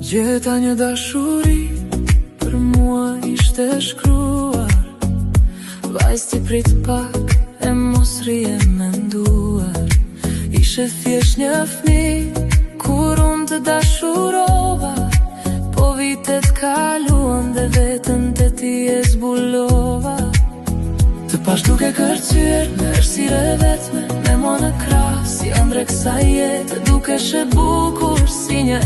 Gjeta një dashuri, për mua ishte shkruar. Vajz ti prit pak, e mos rije menduar. Ishe thjesht një fëmijë, kur unë të dashurova. Po vitet kaluan dhe vetën të ti e zbulova. Të pash duke kërcyer në errësire vetme, me mua në krah, si ëndre kësaj jete, dukesh e bukur si një